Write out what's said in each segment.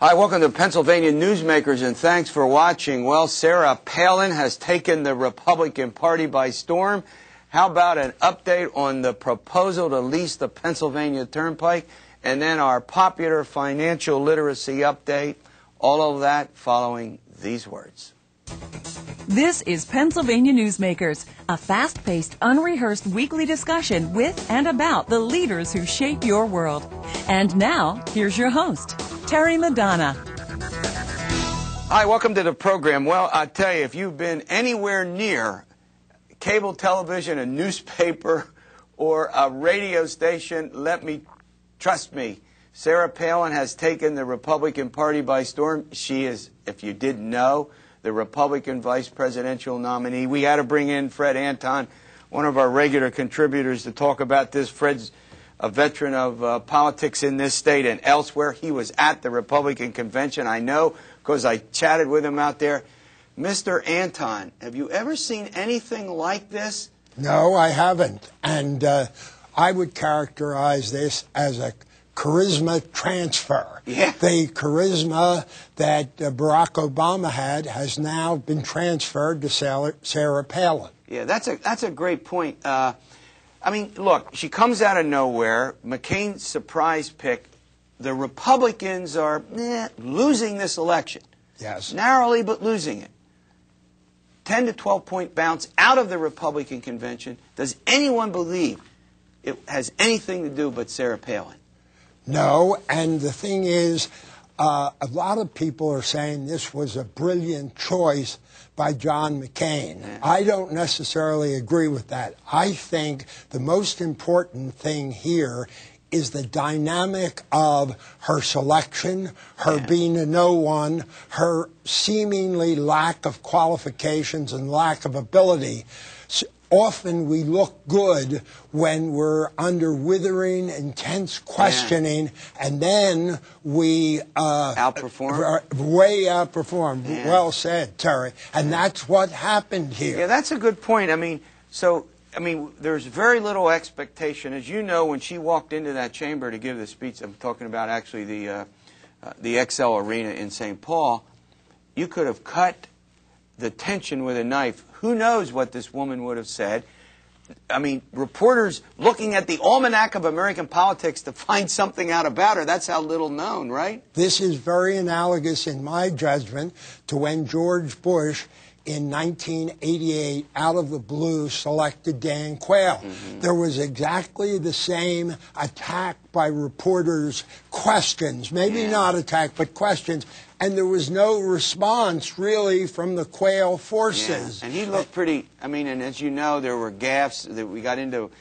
Hi, welcome to Pennsylvania Newsmakers, and thanks for watching. Well, Sarah Palin has taken the Republican Party by storm. How about an update on the proposal to lease the Pennsylvania Turnpike, and then our popular financial literacy update? All of that following these words. This is Pennsylvania Newsmakers, a fast-paced, unrehearsed weekly discussion with and about the leaders who shape your world. And now, here's your host, Terry Madonna. Hi, welcome to the program. Well, I tell you, if you've been anywhere near cable television, a newspaper, or a radio station, trust me, Sarah Palin has taken the Republican Party by storm. She is, if you didn't know, the Republican vice presidential nominee. We had to bring in Fred Anton, one of our regular contributors, to talk about this. Fred's a veteran of politics in this state and elsewhere. He was at the Republican convention, I know, because I chatted with him out there. Mr. Anton, have you ever seen anything like this? No, I haven't. And I would characterize this as a charisma transfer. Yeah. The charisma that Barack Obama had has now been transferred to Sarah Palin. Yeah, that's a great point. I mean, look, she comes out of nowhere. McCain's surprise pick. The Republicans are losing this election. Yes. Narrowly, but losing it. 10 to 12 point bounce out of the Republican convention. Does anyone believe it has anything to do but Sarah Palin? No, and the thing is, a lot of people are saying this was a brilliant choice by John McCain. Yeah. I don't necessarily agree with that. I think the most important thing here is the dynamic of her selection, her being a no one, her seemingly lack of qualifications and lack of ability. Often we look good when we're under withering, intense questioning, and then we outperform. Way outperform. Yeah. Well said, Terry. And that's what happened here. Yeah, that's a good point. I mean, there's very little expectation. As you know, when she walked into that chamber to give the speech, I'm talking about actually the XL Arena in St. Paul, you could have cut the tension with a knife. Who knows what this woman would have said? I mean, reporters looking at the almanac of American politics to find something out about her. That's how little known, right? This is very analogous, in my judgment, to when George Bush in 1988, out of the blue, selected Dan Quayle. Mm-hmm. There was exactly the same attack by reporters, questions, maybe not attack, but questions, and there was no response, really, from the Quayle forces. Yeah. And he looked pretty, and as you know, there were gaffes that we got into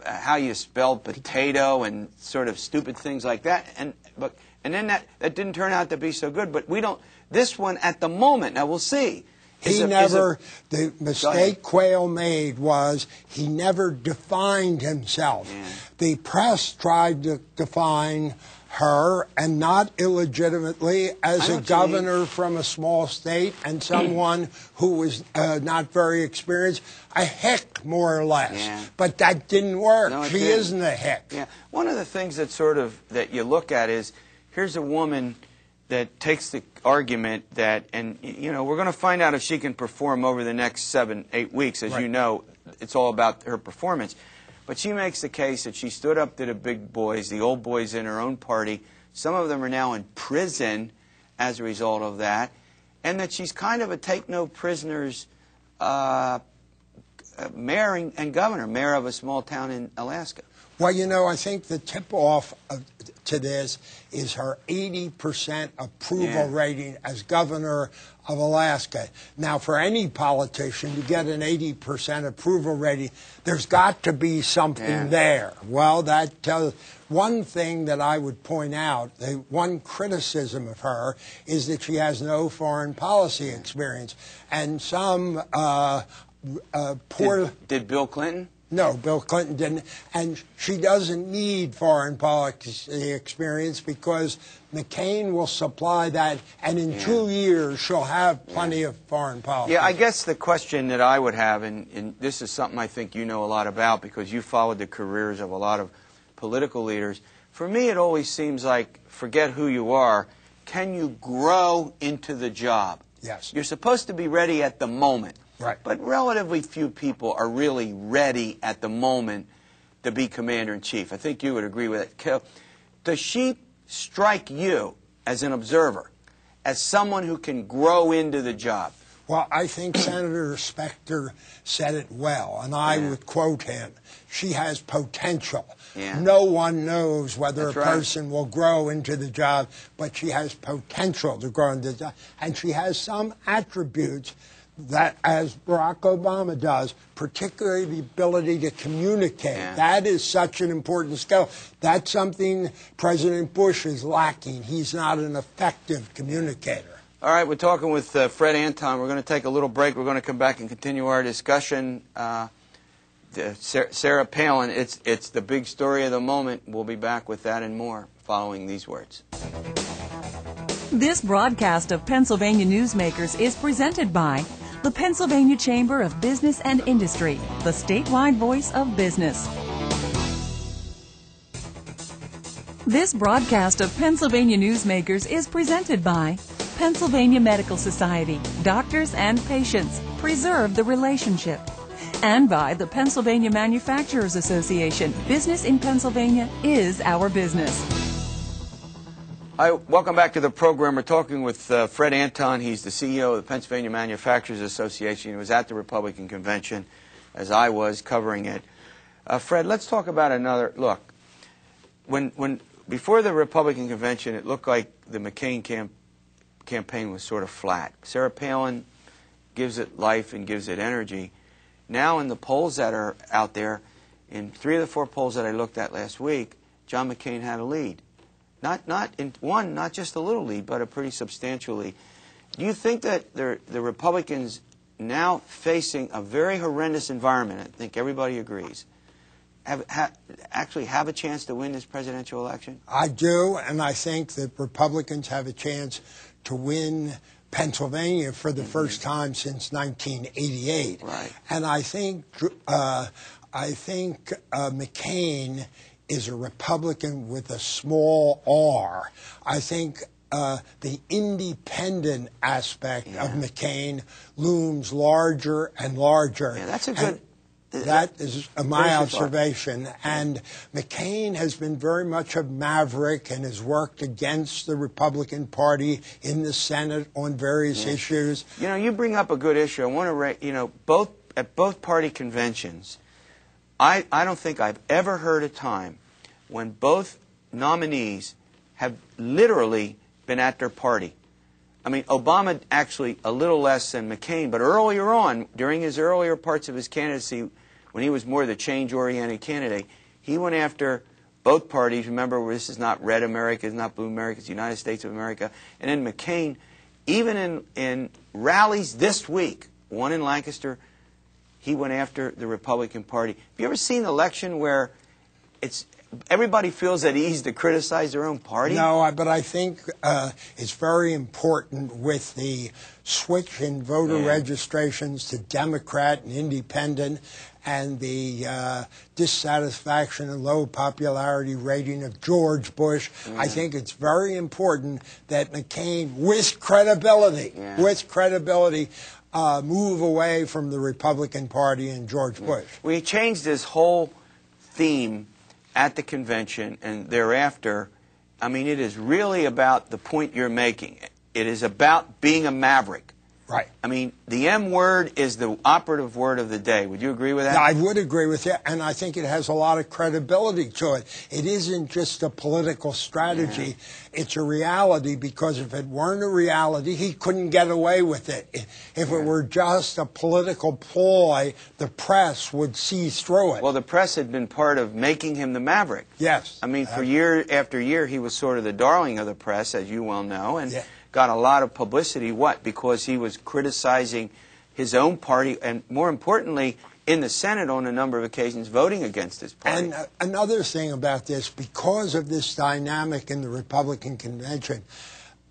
how you spelled potato and sort of stupid things like that, and then that didn't turn out to be so good, but this one at the moment, now we'll see. The mistake Quayle made was he never defined himself. Yeah. The press tried to define her, and not illegitimately, as a governor from a small state and someone who was not very experienced, a hick, more or less. Yeah. But that didn't work. No, she isn't a hick. Yeah. One of the things that you look at is, here's a woman that takes the argument that, and we're going to find out if she can perform over the next 7-8 weeks. As you know, it's all about her performance. But she makes the case that she stood up to the big boys, the old boys in her own party. Some of them are now in prison as a result of that. And that she's kind of a take-no-prisoners mayor and governor, mayor of a small town in Alaska. Well, I think the tip-off to this is her 80% approval rating as governor of Alaska. Now, for any politician to get an 80% approval rating, there's got to be something there. Well, that tells one thing that I would point out, the one criticism of her is that she has no foreign policy experience. And some poor... Did Bill Clinton? No, Bill Clinton didn't. And she doesn't need foreign policy experience because McCain will supply that, and in 2 years she'll have plenty of foreign policy. Yeah, I guess the question that I would have, and this is something I think you know a lot about because you followed the careers of a lot of political leaders. For me, it always seems like, forget who you are, can you grow into the job? Yes. You're supposed to be ready at the moment. Right. But relatively few people are really ready at the moment to be commander-in-chief. I think you would agree with it. Does she strike you as an observer, as someone who can grow into the job? Well, I think Senator Specter said it well, and I would quote him. She has potential. Yeah. No one knows whether That's a right. person will grow into the job, but she has potential to grow into the job. And she has some attributes that, as Barack Obama does, particularly the ability to communicate. Yeah. That is such an important skill. That's something President Bush is lacking. He's not an effective communicator. All right, we're talking with Fred Anton. We're going to take a little break. We're going to come back and continue our discussion. Sarah Palin, it's the big story of the moment. We'll be back with that and more following these words. This broadcast of Pennsylvania Newsmakers is presented by the Pennsylvania Chamber of Business and Industry, the statewide voice of business. This broadcast of Pennsylvania Newsmakers is presented by Pennsylvania Medical Society. Doctors and patients, preserve the relationship. And by the Pennsylvania Manufacturers Association. Business in Pennsylvania is our business. Hi, welcome back to the program. We're talking with Fred Anton. He's the CEO of the Pennsylvania Manufacturers Association. He was at the Republican convention, as I was, covering it. Fred, let's talk about another. Look, when before the Republican convention, it looked like the McCain campaign was sort of flat. Sarah Palin gives it life and gives it energy. Now in the polls that are out there, in 3 of the 4 polls that I looked at last week, John McCain had a lead. Not in one, not just a little lead, but a pretty substantial lead. Do you think that the Republicans now facing a very horrendous environment, I think everybody agrees, actually have a chance to win this presidential election? I do, and I think that Republicans have a chance to win Pennsylvania for the first time since 1988. Right. And I think McCain is a Republican with a small R. I think the independent aspect of McCain looms larger and larger. Yeah, that's a good. That is my observation. And McCain has been very much a maverick and has worked against the Republican Party in the Senate on various issues. You know, you bring up a good issue. I want to, at both party conventions, I don't think I've ever heard a time when both nominees have literally been at their party. I mean, Obama actually a little less than McCain, but earlier on, during his earlier parts of his candidacy, when he was more the change-oriented candidate, he went after both parties. Remember, this is not red America, it's not blue America, it's the United States of America. And then McCain, even in rallies this week, one in Lancaster, he went after the Republican Party. Have you ever seen an election where everybody feels at ease to criticize their own party? No, but I think it's very important with the switch in voter registrations to Democrat and independent and the dissatisfaction and low popularity rating of George Bush. I think it's very important that McCain, with credibility, move away from the Republican Party and George Bush. We changed this whole theme at the convention and thereafter. I mean, it is really about the point you're making. It is about being a maverick. Right. I mean, the M word is the operative word of the day. Would you agree with that? I would agree with you, and I think it has a lot of credibility to it. It isn't just a political strategy. It's a reality, because if it weren't a reality, he couldn't get away with it. If it were just a political ploy, the press would see through it. Well, the press had been part of making him the maverick. Yes. I mean, for year after year, he was sort of the darling of the press, as you well know, and got a lot of publicity. What? Because he was criticizing his own party, and more importantly, in the Senate on a number of occasions, voting against his party. And another thing about this, because of this dynamic in the Republican convention,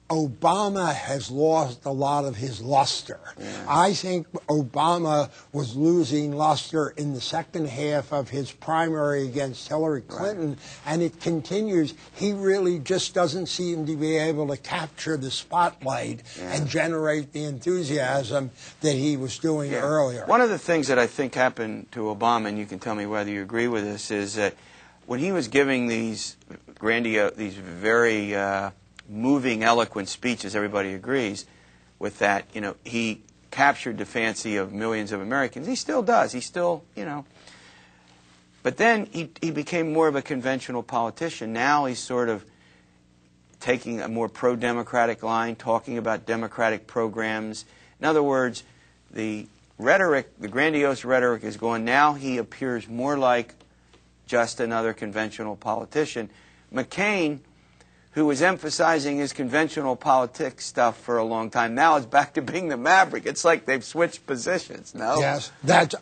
Obama has lost a lot of his luster. Yeah. I think Obama was losing luster in the second half of his primary against Hillary Clinton, right. And it continues. He really just doesn't seem to be able to capture the spotlight and generate the enthusiasm that he was doing earlier. One of the things that I think happened to Obama, and you can tell me whether you agree with this, is that when he was giving these very moving, eloquent speeches, everybody agrees with that. You know, he captured the fancy of millions of Americans. He still does. He still, you know. But then he became more of a conventional politician. Now he's sort of taking a more pro-democratic line, talking about democratic programs. In other words, the rhetoric, the grandiose rhetoric is gone. Now he appears more like just another conventional politician. McCain, who was emphasizing his conventional politics stuff for a long time, now is back to being the maverick. It's like they've switched positions, no? Yes,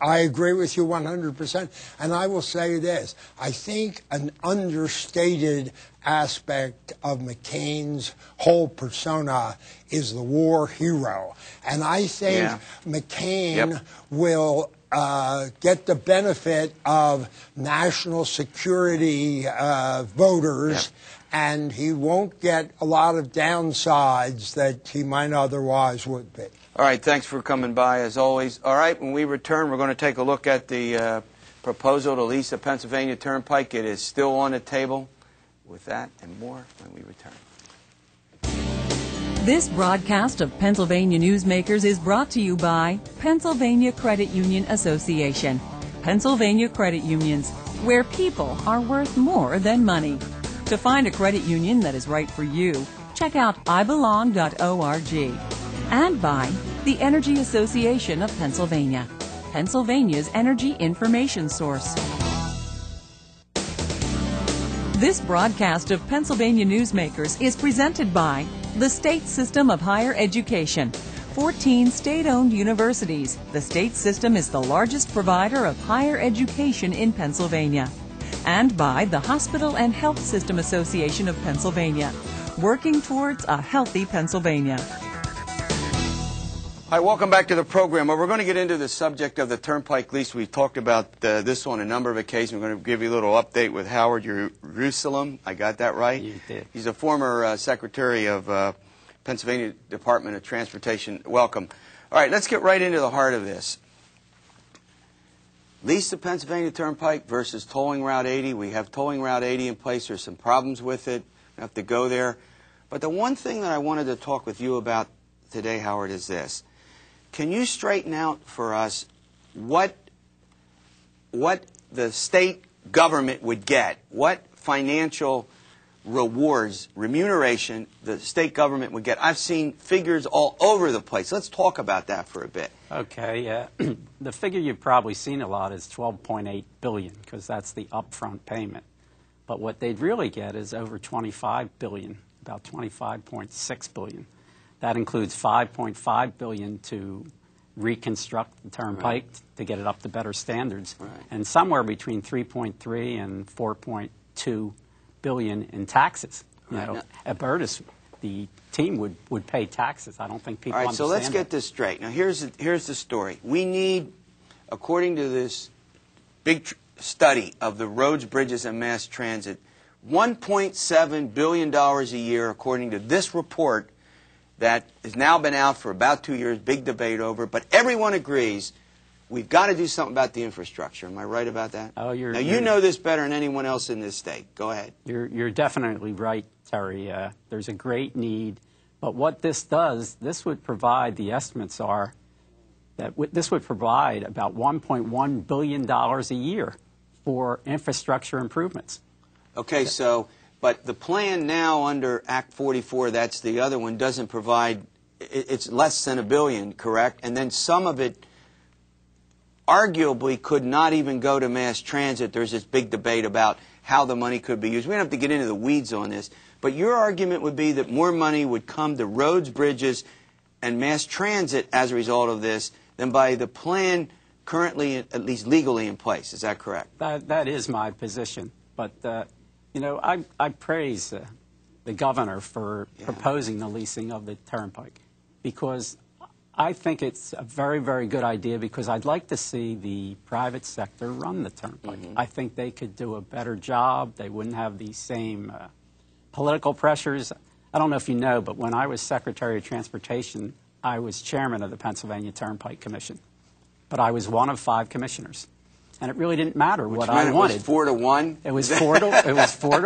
I agree with you 100%. And I will say this. I think an understated aspect of McCain's whole persona is the war hero. And I think McCain will get the benefit of national security voters, and he won't get a lot of downsides that he might otherwise would be. All right, thanks for coming by, as always. All right, when we return, we're going to take a look at the proposal to lease the Pennsylvania Turnpike. It is still on the table. With that and more when we return. This broadcast of Pennsylvania Newsmakers is brought to you by Pennsylvania Credit Union Association. Pennsylvania Credit Unions, where people are worth more than money. To find a credit union that is right for you, check out ibelong.org. And by the Energy Association of Pennsylvania, Pennsylvania's energy information source. This broadcast of Pennsylvania Newsmakers is presented by the State System of Higher Education. 14 state-owned universities. The state system is the largest provider of higher education in Pennsylvania. And by the Hospital and Health System Association of Pennsylvania, working towards a healthy Pennsylvania. Hi, welcome back to the program. Well, we're going to get into the subject of the Turnpike lease. We've talked about this on a number of occasions. We're going to give you a little update with Howard Yerusalim. I got that right? You did. He's a former Secretary of Pennsylvania Department of Transportation. Welcome. All right, let's get right into the heart of this. Lease the Pennsylvania Turnpike versus tolling Route 80. We have tolling Route 80 in place. There's some problems with it. We have to go there. But the one thing that I wanted to talk with you about today, Howard, is this. Can you straighten out for us what the state government would get, what financial rewards, remuneration the state government would get? I've seen figures all over the place. Let's talk about that for a bit. Okay. The figure you've probably seen a lot is $12.8 billion, because that's the upfront payment. But what they'd really get is over $25 billion, about $25.6 billion. That includes $5.5 billion to reconstruct the turnpike to get it up to better standards, and somewhere between $3.3 and $4.2 billion in taxes. You know, at Burtis, the team would pay taxes. I don't think people understand. All right, so let's get this straight. Now, here's the story. We need, according to this big study of the roads, bridges, and mass transit, $1.7 billion a year, according to this report, that has now been out for about 2 years, big debate over, but everyone agrees we've got to do something about the infrastructure. Am I right about that? Oh, you know this better than anyone else in this state. Go ahead. You're definitely right, Terry. There's a great need, but what this does, this would provide, the estimates are, that this would provide about $1.1 billion a year for infrastructure improvements. Okay, so... But the plan now under Act 44, that's the other one, doesn't provide, it's less than $1 billion, correct? And then some of it arguably could not even go to mass transit. There's this big debate about how the money could be used. We don't have to get into the weeds on this. But your argument would be that more money would come to roads, bridges, and mass transit as a result of this than by the plan currently, at least legally, in place. Is that correct? That is my position. But... you know, I praise the governor for proposing the leasing of the Turnpike, because I think it's a very, very good idea, because I'd like to see the private sector run the Turnpike. I think they could do a better job. They wouldn't have the same political pressures. I don't know if you know, but when I was Secretary of Transportation, I was chairman of the Pennsylvania Turnpike Commission. But I was one of 5 commissioners. And it really didn't matter what I wanted. It was 4 to 1? It was 4 to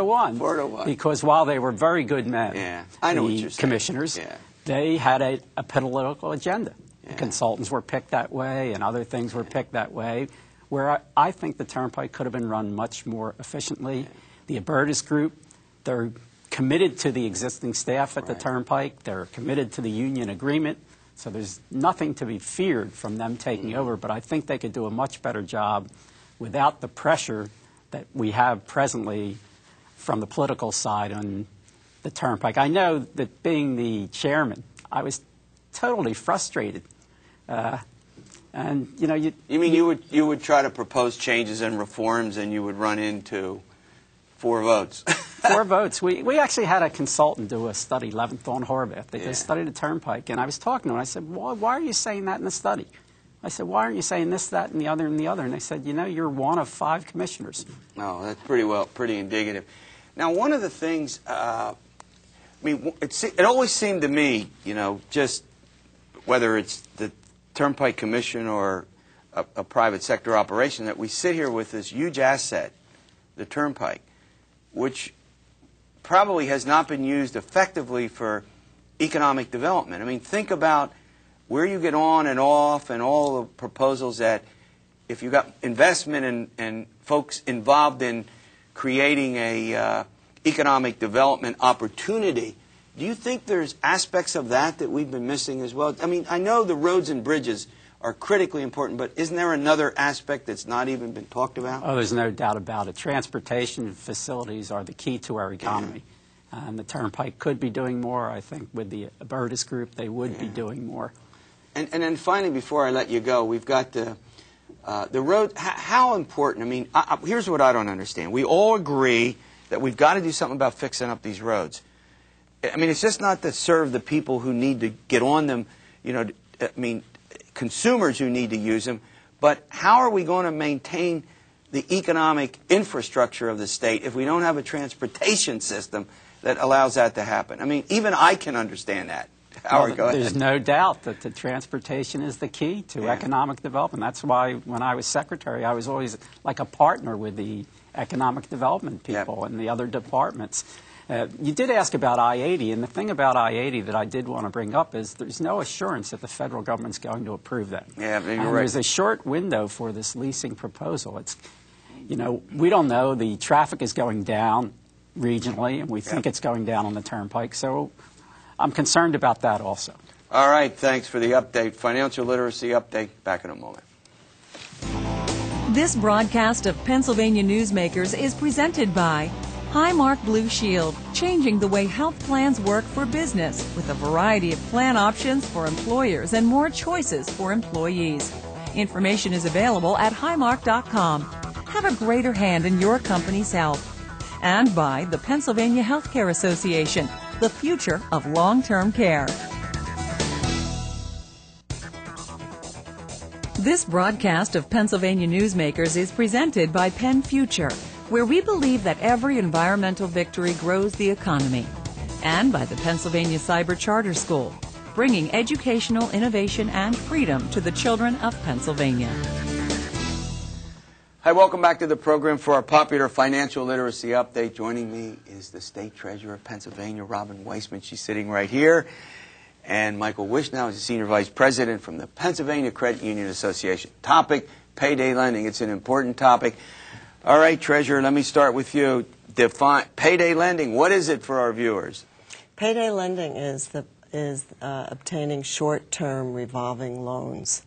1. 4 to 1. Because while they were very good men, I know what the you're saying. commissioners, they had a political agenda. Consultants were picked that way, and other things were picked that way, where I think the Turnpike could have been run much more efficiently. The Abertis Group, they're committed to the existing staff at the Turnpike. They're committed to the union agreement. So there's nothing to be feared from them taking over, but I think they could do a much better job without the pressure that we have presently from the political side on the Turnpike. I know that being the chairman, I was totally frustrated. And you know, you mean you would try to propose changes and reforms, and you would run into 4 votes? 4 votes. We actually had a consultant do a study, Leventhal and Horvath. They just studied the Turnpike, and I was talking to him. I said, well, why are you saying that in the study? I said, why aren't you saying this, that, and the other, and the other? And they said, you know, you're one of 5 commissioners. Oh, that's pretty indicative. Now, one of the things, I mean, it always seemed to me, you know, just whether it's the Turnpike Commission or a private sector operation, that we sit here with this huge asset, the Turnpike, which probably has not been used effectively for economic development. I mean, think about where you get on and off and all the proposals that if you got investment and folks involved in creating a economic development opportunity, do you think there's aspects of that we've been missing as well? I mean, I know the roads and bridges are critically important, but isn't there another aspect that's not even been talked about? Oh, there's no doubt about it. Transportation facilities are the key to our economy. And the Turnpike could be doing more. I think with the Abertis Group, they would be doing more. And then finally, before I let you go, we've got the road. How important? I mean, here's what I don't understand. We all agree that we've got to do something about fixing up these roads. I mean, it's just not to serve the people who need to get on them, you know, I mean, consumers who need to use them, but how are we going to maintain the economic infrastructure of the state if we don't have a transportation system that allows that to happen? I mean, even I can understand that. Howard, go ahead. There's no doubt that the transportation is the key to economic development. That's why when I was secretary, I was always like a partner with the economic development people and the other departments. You did ask about I-80, and the thing about I-80 that I did want to bring up is there's no assurance that the federal government's going to approve that. Yeah, you're right. There's a short window for this leasing proposal. It's, you know, we don't know. The traffic is going down regionally, and we think it's going down on the Turnpike, so I'm concerned about that also. All right, thanks for the update. Financial literacy update. Back in a moment. This broadcast of Pennsylvania Newsmakers is presented by Highmark Blue Shield, changing the way health plans work for business with a variety of plan options for employers and more choices for employees. Information is available at highmark.com. Have a greater hand in your company's health. And by the Pennsylvania Healthcare Association, the future of long-term care. This broadcast of Pennsylvania Newsmakers is presented by PennFUTURE, where we believe that every environmental victory grows the economy, and by the Pennsylvania Cyber Charter School, bringing educational innovation and freedom to the children of Pennsylvania. Hi, welcome back to the program for our popular financial literacy update. Joining me is the State Treasurer of Pennsylvania, Robin Wiessmann. She's sitting right here. And Michael Wishnow is the Senior Vice President from the Pennsylvania Credit Union Association. Topic, payday lending. It's an important topic. All right, Treasurer, let me start with you. Define payday lending. What is it for our viewers? Payday lending is obtaining short-term revolving loans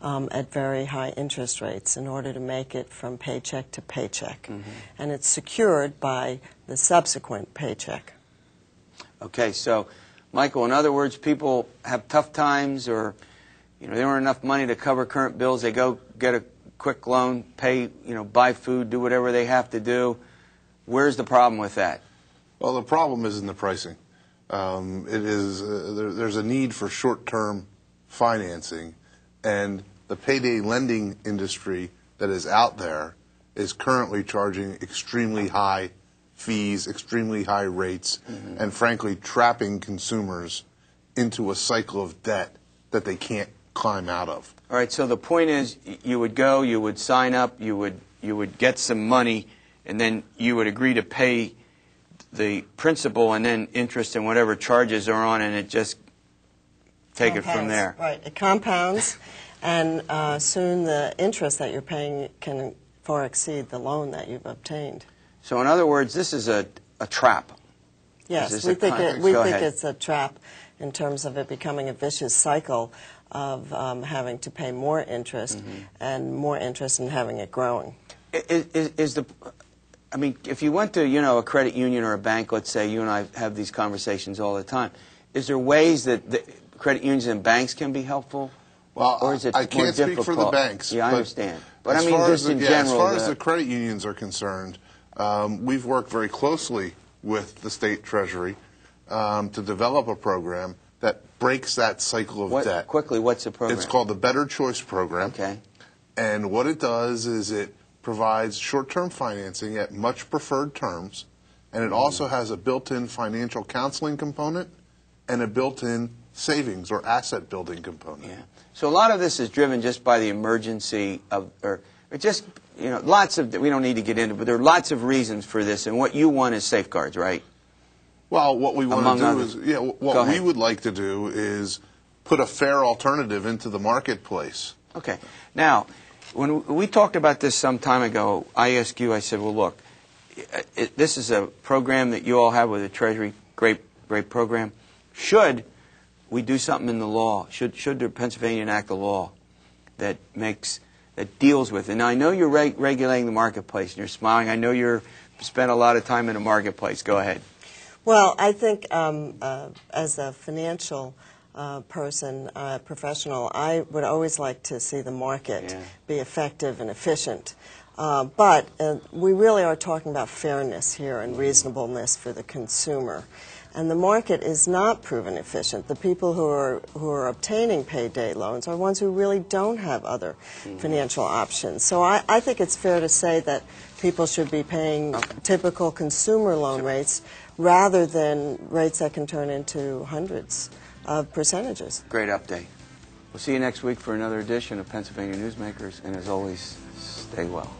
at very high interest rates in order to make it from paycheck to paycheck. And it's secured by the subsequent paycheck. Okay, so, Michael, in other words, people have tough times or, you know, they don't have enough money to cover current bills. They go get a quick loan, pay, you know, buy food, do whatever they have to do. Where's the problem with that? Well, the problem is in the pricing. There's a need for short-term financing, and the payday lending industry that is out there is currently charging extremely high fees, extremely high rates, and frankly trapping consumers into a cycle of debt that they can't climb out of. All right, so the point is you would go, you would sign up, you would get some money, and then you would agree to pay the principal and then interest and whatever charges are on, and it just take it from there. Right, it compounds, and soon the interest that you're paying can far exceed the loan that you've obtained. So in other words, this is a trap. Yes, we think it's a trap in terms of it becoming a vicious cycle of having to pay more interest and more interest and having it growing. I mean, if you went to, a credit union or a bank, let's say, you and I have these conversations all the time, is there ways that the credit unions and banks can be be Well, or is it I can't speak for the banks. Yeah, I understand. But I mean, just in As general. far as the credit unions are concerned, we've worked very closely with the state treasury to develop a program that breaks that cycle of debt. Quickly, what's the program? It's called the Better Choice Program. Okay. And what it does is it provides short-term financing at much preferred terms, and it also has a built-in financial counseling component and a built-in savings or asset building component. Yeah. So a lot of this is driven just by the emergency of, or just, lots of, we don't need to get into, but there are lots of reasons for this, and what you want is safeguards, right? Well, what we want to do is, what we would like to do is put a fair alternative into the marketplace. Okay. Now, when we talked about this some time ago, I asked you, I said, well, look, this is a program that you all have with the Treasury, great program. Should we do something in the law? Should the Pennsylvania enact a law that deals with it? Now, I know you're regulating the marketplace, and you're smiling. I know you've spent a lot of time in the marketplace. Go ahead. Well, I think as a financial professional, I would always like to see the market be effective and efficient. But we really are talking about fairness here and reasonableness for the consumer. And the market is not proven efficient. The people who are obtaining payday loans are ones who really don't have other financial options. So I think it's fair to say that people should be paying typical consumer loan rates rather than rates that can turn into hundreds of percentages. Great update. We'll see you next week for another edition of Pennsylvania Newsmakers, and as always, stay well.